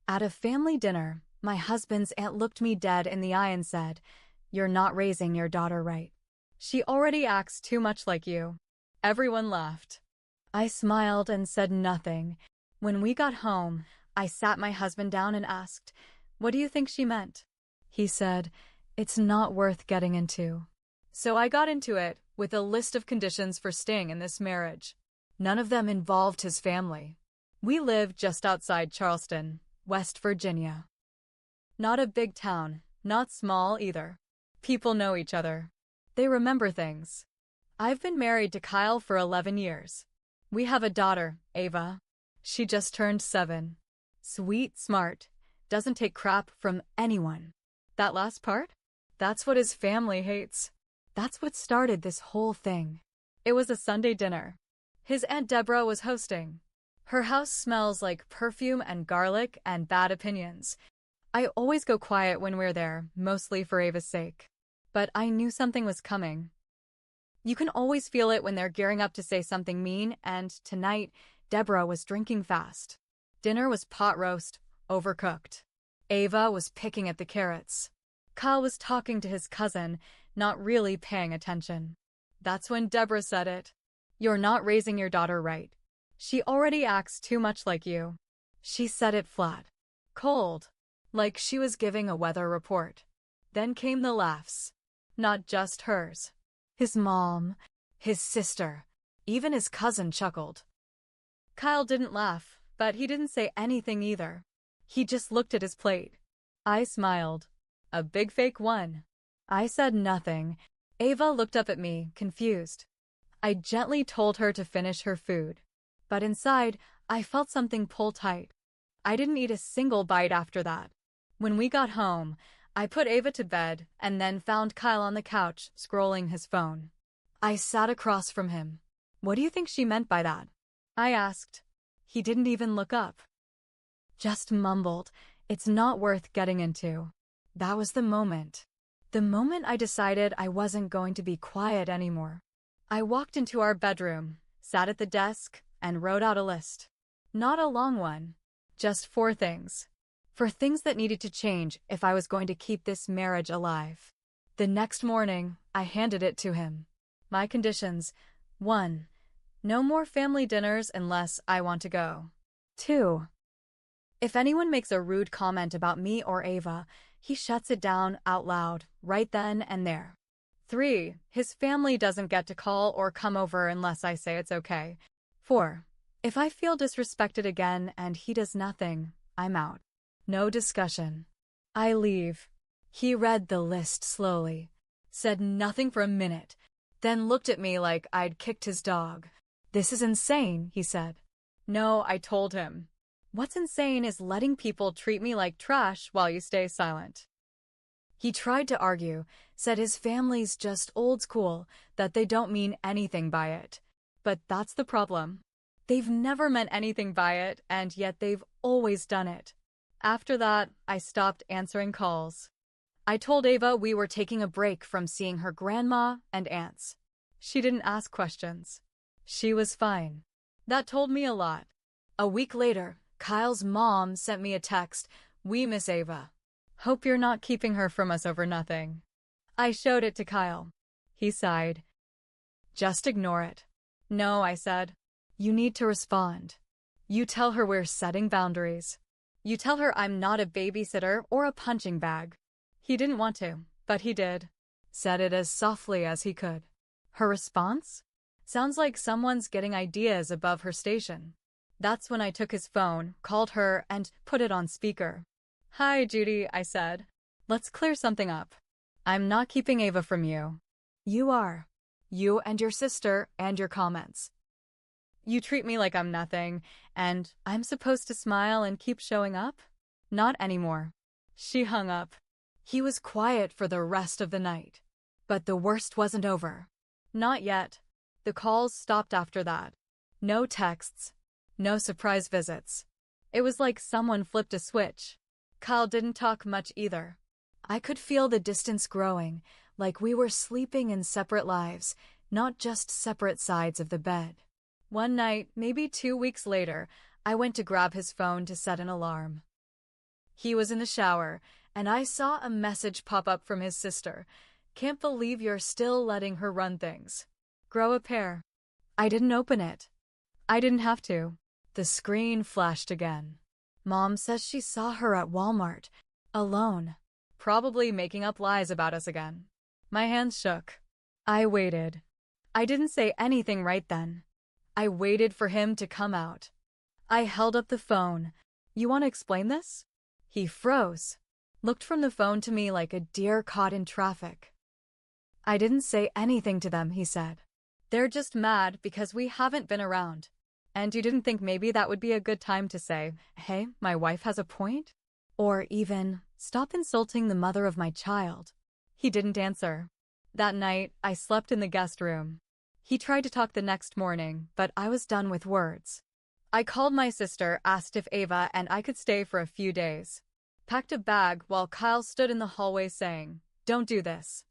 At a family dinner, my husband's aunt looked me dead in the eye and said, "You're not raising your daughter right. She already acts too much like you." Everyone laughed. I smiled and said nothing. When we got home, I sat my husband down and asked, "What do you think she meant?" He said, "It's not worth getting into." So I got into it with a list of conditions for staying in this marriage. None of them involved his family. We live just outside Charleston, West Virginia. Not a big town, not small either. People know each other. They remember things. I've been married to Kyle for 11 years. We have a daughter, Ava. She just turned 7. Sweet, smart, doesn't take crap from anyone. That last part? That's what his family hates. That's what started this whole thing. It was a Sunday dinner. His Aunt Deborah was hosting. Her house smells like perfume and garlic and bad opinions. I always go quiet when we're there, mostly for Ava's sake. But I knew something was coming. You can always feel it when they're gearing up to say something mean, and tonight, Deborah was drinking fast. Dinner was pot roast, overcooked. Ava was picking at the carrots. Kyle was talking to his cousin, not really paying attention. That's when Deborah said it. "You're not raising your daughter right. She already acts too much like you." She said it flat. Cold. Like she was giving a weather report. Then came the laughs. Not just hers. His mom, his sister, even his cousin chuckled. Kyle didn't laugh, but he didn't say anything either. He just looked at his plate. I smiled. A big fake one. I said nothing. Ava looked up at me, confused. I gently told her to finish her food. But inside, I felt something pull tight. I didn't eat a single bite after that. When we got home, I put Ava to bed and then found Kyle on the couch, scrolling his phone. I sat across from him. "What do you think she meant by that?" I asked. He didn't even look up. Just mumbled, "It's not worth getting into." That was the moment. The moment I decided I wasn't going to be quiet anymore. I walked into our bedroom, sat at the desk, and wrote out a list. Not a long one. Just 4 things. 4 things that needed to change if I was going to keep this marriage alive. The next morning, I handed it to him. My conditions: 1. No more family dinners unless I want to go. 2. If anyone makes a rude comment about me or Ava, he shuts it down out loud, right then and there. 3. His family doesn't get to call or come over unless I say it's okay. 4. If I feel disrespected again and he does nothing, I'm out. No discussion. I leave. He read the list slowly, said nothing for a minute, then looked at me like I'd kicked his dog. "This is insane," he said. No, I told him. What's insane is letting people treat me like trash while you stay silent. He tried to argue, said his family's just old school, that they don't mean anything by it. But that's the problem. They've never meant anything by it, and yet they've always done it. After that, I stopped answering calls. I told Ava we were taking a break from seeing her grandma and aunts. She didn't ask questions. She was fine. That told me a lot. A week later, Kyle's mom sent me a text, "We miss Ava. Hope you're not keeping her from us over nothing." I showed it to Kyle. He sighed. "Just ignore it." "No," I said. "You need to respond. You tell her we're setting boundaries. You tell her I'm not a babysitter or a punching bag." He didn't want to, but he did. Said it as softly as he could. Her response? Sounds like someone's getting ideas above her station. That's when I took his phone, called her, and put it on speaker. "Hi, Judy," I said. "Let's clear something up. I'm not keeping Ava from you. You are. You and your sister and your comments. You treat me like I'm nothing, and I'm supposed to smile and keep showing up? Not anymore." She hung up. He was quiet for the rest of the night. But the worst wasn't over. Not yet. The calls stopped after that. No texts. No surprise visits. It was like someone flipped a switch. Kyle didn't talk much either. I could feel the distance growing, like we were sleeping in separate lives, not just separate sides of the bed. One night, maybe 2 weeks later, I went to grab his phone to set an alarm. He was in the shower, and I saw a message pop up from his sister. Can't believe you're still letting her run things. Grow a pair. I didn't open it. I didn't have to. The screen flashed again. Mom says she saw her at Walmart, alone. Probably making up lies about us again. My hands shook. I waited. I didn't say anything right then. I waited for him to come out. I held up the phone. You want to explain this? He froze. Looked from the phone to me like a deer caught in traffic. I didn't say anything to them, he said. They're just mad because we haven't been around. And you didn't think maybe that would be a good time to say, hey, my wife has a point? Or even, stop insulting the mother of my child. He didn't answer. That night, I slept in the guest room. He tried to talk the next morning, but I was done with words. I called my sister, asked if Ava and I could stay for a few days. Packed a bag while Kyle stood in the hallway saying, don't do this.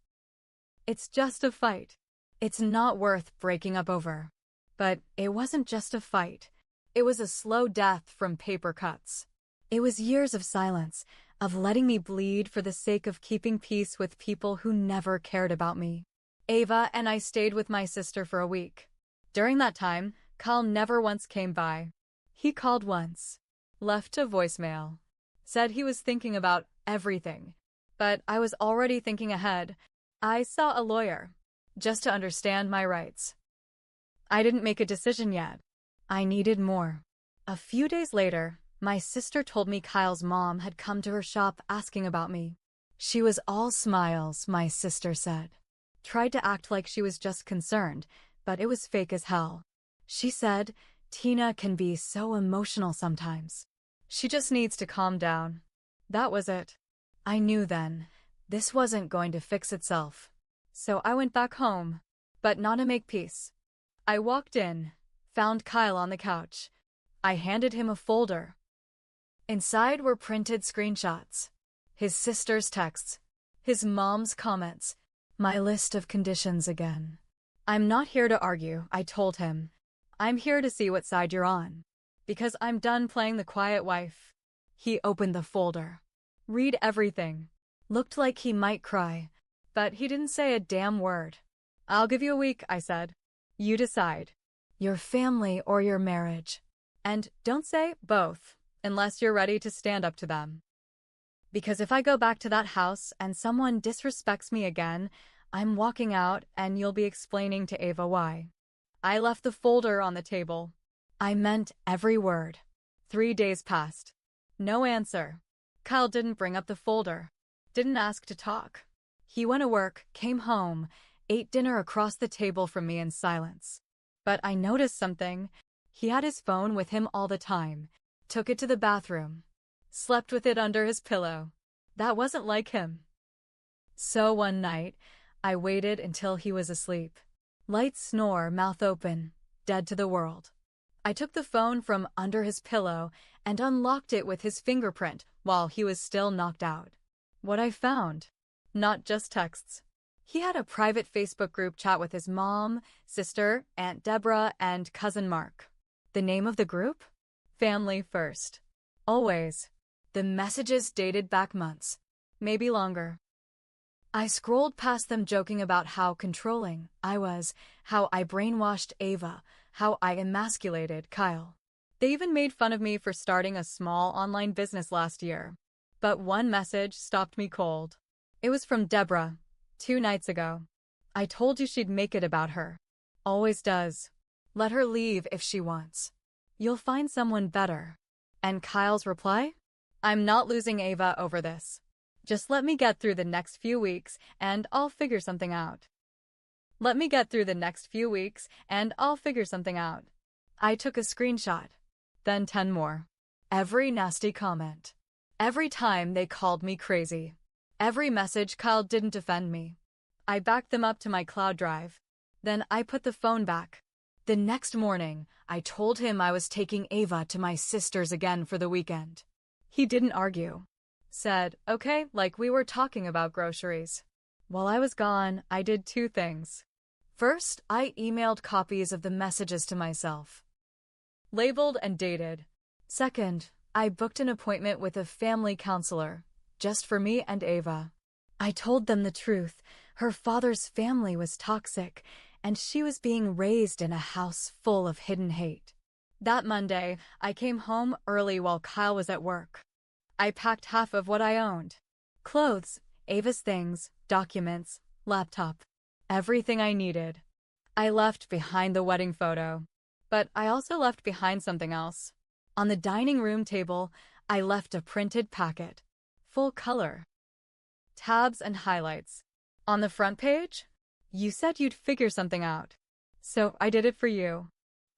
It's just a fight. It's not worth breaking up over. But it wasn't just a fight. It was a slow death from paper cuts. It was years of silence, of letting me bleed for the sake of keeping peace with people who never cared about me. Ava and I stayed with my sister for a week. During that time, Kyle never once came by. He called once, left a voicemail, said he was thinking about everything. But I was already thinking ahead. I saw a lawyer, just to understand my rights. I didn't make a decision yet. I needed more. A few days later, my sister told me Kyle's mom had come to her shop asking about me. She was all smiles, my sister said. Tried to act like she was just concerned, but it was fake as hell. She said, Tina can be so emotional sometimes. She just needs to calm down. That was it. I knew then, this wasn't going to fix itself. So I went back home, but not to make peace. I walked in, found Kyle on the couch. I handed him a folder. Inside were printed screenshots, his sister's texts, his mom's comments, my list of conditions again. I'm not here to argue, I told him. I'm here to see what side you're on. Because I'm done playing the quiet wife. He opened the folder. Read everything. Looked like he might cry, but he didn't say a damn word. I'll give you a week, I said. You decide. Your family or your marriage. And don't say both, unless you're ready to stand up to them. Because if I go back to that house and someone disrespects me again, I'm walking out and you'll be explaining to Ava why. I left the folder on the table. I meant every word. 3 days passed. No answer. Kyle didn't bring up the folder. Didn't ask to talk. He went to work, came home, ate dinner across the table from me in silence. But I noticed something. He had his phone with him all the time. Took it to the bathroom. Slept with it under his pillow. That wasn't like him. So one night, I waited until he was asleep. Light snore, mouth open, dead to the world. I took the phone from under his pillow and unlocked it with his fingerprint while he was still knocked out. What I found? Not just texts. He had a private Facebook group chat with his mom, sister, Aunt Deborah, and cousin Mark. The name of the group? Family First. Always. The messages dated back months, maybe longer. I scrolled past them joking about how controlling I was, how I brainwashed Ava, how I emasculated Kyle. They even made fun of me for starting a small online business last year. But one message stopped me cold. It was from Deborah, 2 nights ago. I told you she'd make it about her. Always does. Let her leave if she wants. You'll find someone better. And Kyle's reply? I'm not losing Ava over this. Just let me get through the next few weeks and I'll figure something out. Let me get through the next few weeks and I'll figure something out. I took a screenshot. Then 10 more. Every nasty comment. Every time they called me crazy. Every message Kyle didn't defend me. I backed them up to my cloud drive. Then I put the phone back. The next morning, I told him I was taking Ava to my sister's again for the weekend. He didn't argue. Said, okay, like we were talking about groceries. While I was gone, I did 2 things. First, I emailed copies of the messages to myself. Labeled and dated. Second, I booked an appointment with a family counselor, just for me and Ava. I told them the truth. Her father's family was toxic, and she was being raised in a house full of hidden hate. That Monday, I came home early while Kyle was at work. I packed half of what I owned. Clothes, Ava's things, documents, laptop. Everything I needed. I left behind the wedding photo. But I also left behind something else. On the dining room table, I left a printed packet. Full color. Tabs and highlights. On the front page, you said you'd figure something out. So I did it for you.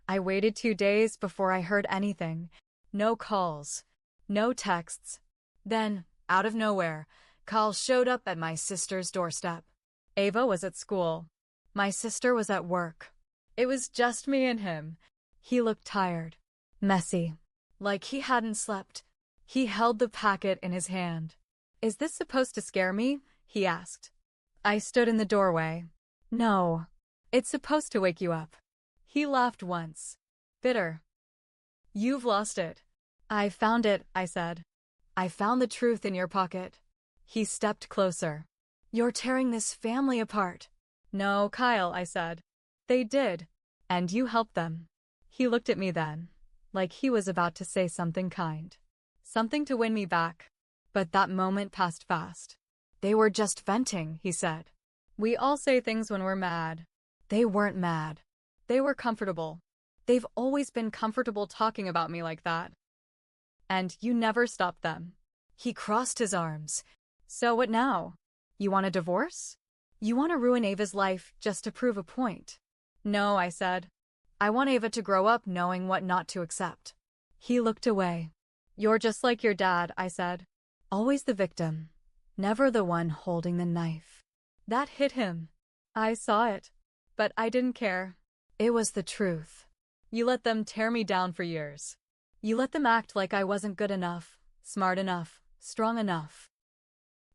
I waited 2 days before I heard anything. No calls. No texts. Then, out of nowhere, Kyle showed up at my sister's doorstep. Ava was at school. My sister was at work. It was just me and him. He looked tired. Messy. Like he hadn't slept. He held the packet in his hand. "Is this supposed to scare me?" he asked. I stood in the doorway. "No. It's supposed to wake you up." He laughed once. Bitter. "You've lost it." "I found it," I said. "I found the truth in your pocket." He stepped closer. "You're tearing this family apart." "No, Kyle," I said. "They did. And you helped them." He looked at me then, like he was about to say something kind. Something to win me back. But that moment passed fast. "They were just venting," he said. "We all say things when we're mad." They weren't mad. They were comfortable. They've always been comfortable talking about me like that. And you never stopped them. He crossed his arms. "So what now? You want a divorce? You want to ruin Ava's life just to prove a point?" "No," I said. "I want Ava to grow up knowing what not to accept." He looked away. "You're just like your dad," I said. "Always the victim. Never the one holding the knife." That hit him. I saw it. But I didn't care. It was the truth. You let them tear me down for years. You let them act like I wasn't good enough, smart enough, strong enough.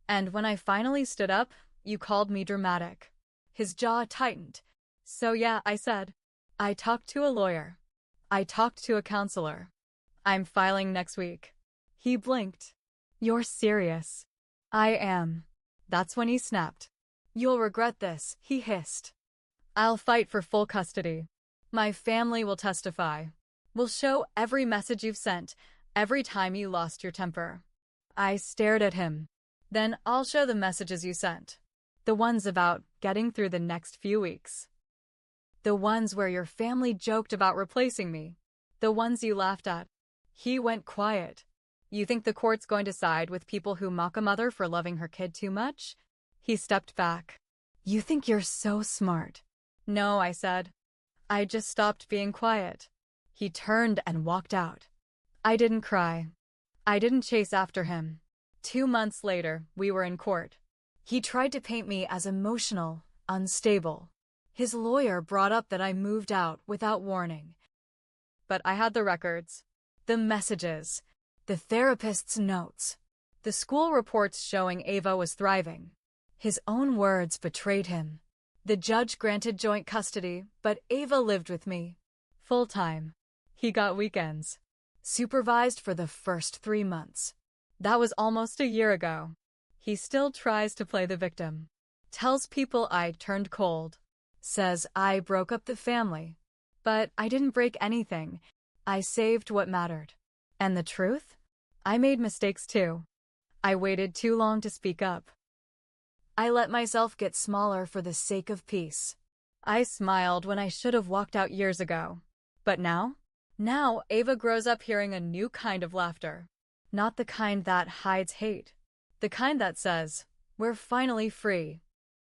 And when I finally stood up, you called me dramatic. His jaw tightened. "So yeah," I said. "I talked to a lawyer. I talked to a counselor. I'm filing next week." He blinked. "You're serious?" "I am." That's when he snapped. "You'll regret this," he hissed. "I'll fight for full custody. My family will testify. We'll show every message you've sent, every time you lost your temper." I stared at him. "Then I'll show the messages you sent. The ones about getting through the next few weeks. The ones where your family joked about replacing me. The ones you laughed at." He went quiet. "You think the court's going to side with people who mock a mother for loving her kid too much?" He stepped back. "You think you're so smart." "No," I said. "I just stopped being quiet." He turned and walked out. I didn't cry. I didn't chase after him. 2 months later, we were in court. He tried to paint me as emotional, unstable. His lawyer brought up that I moved out without warning. But I had the records, the messages, the therapist's notes, the school reports showing Ava was thriving. His own words betrayed him. The judge granted joint custody, but Ava lived with me. Full-time. He got weekends. Supervised for the first 3 months. That was almost a year ago. He still tries to play the victim. Tells people I turned cold. Says I broke up the family. But I didn't break anything. I saved what mattered. And the truth? I made mistakes too. I waited too long to speak up. I let myself get smaller for the sake of peace. I smiled when I should have walked out years ago. But now? Now Ava grows up hearing a new kind of laughter. Not the kind that hides hate. The kind that says, "We're finally free."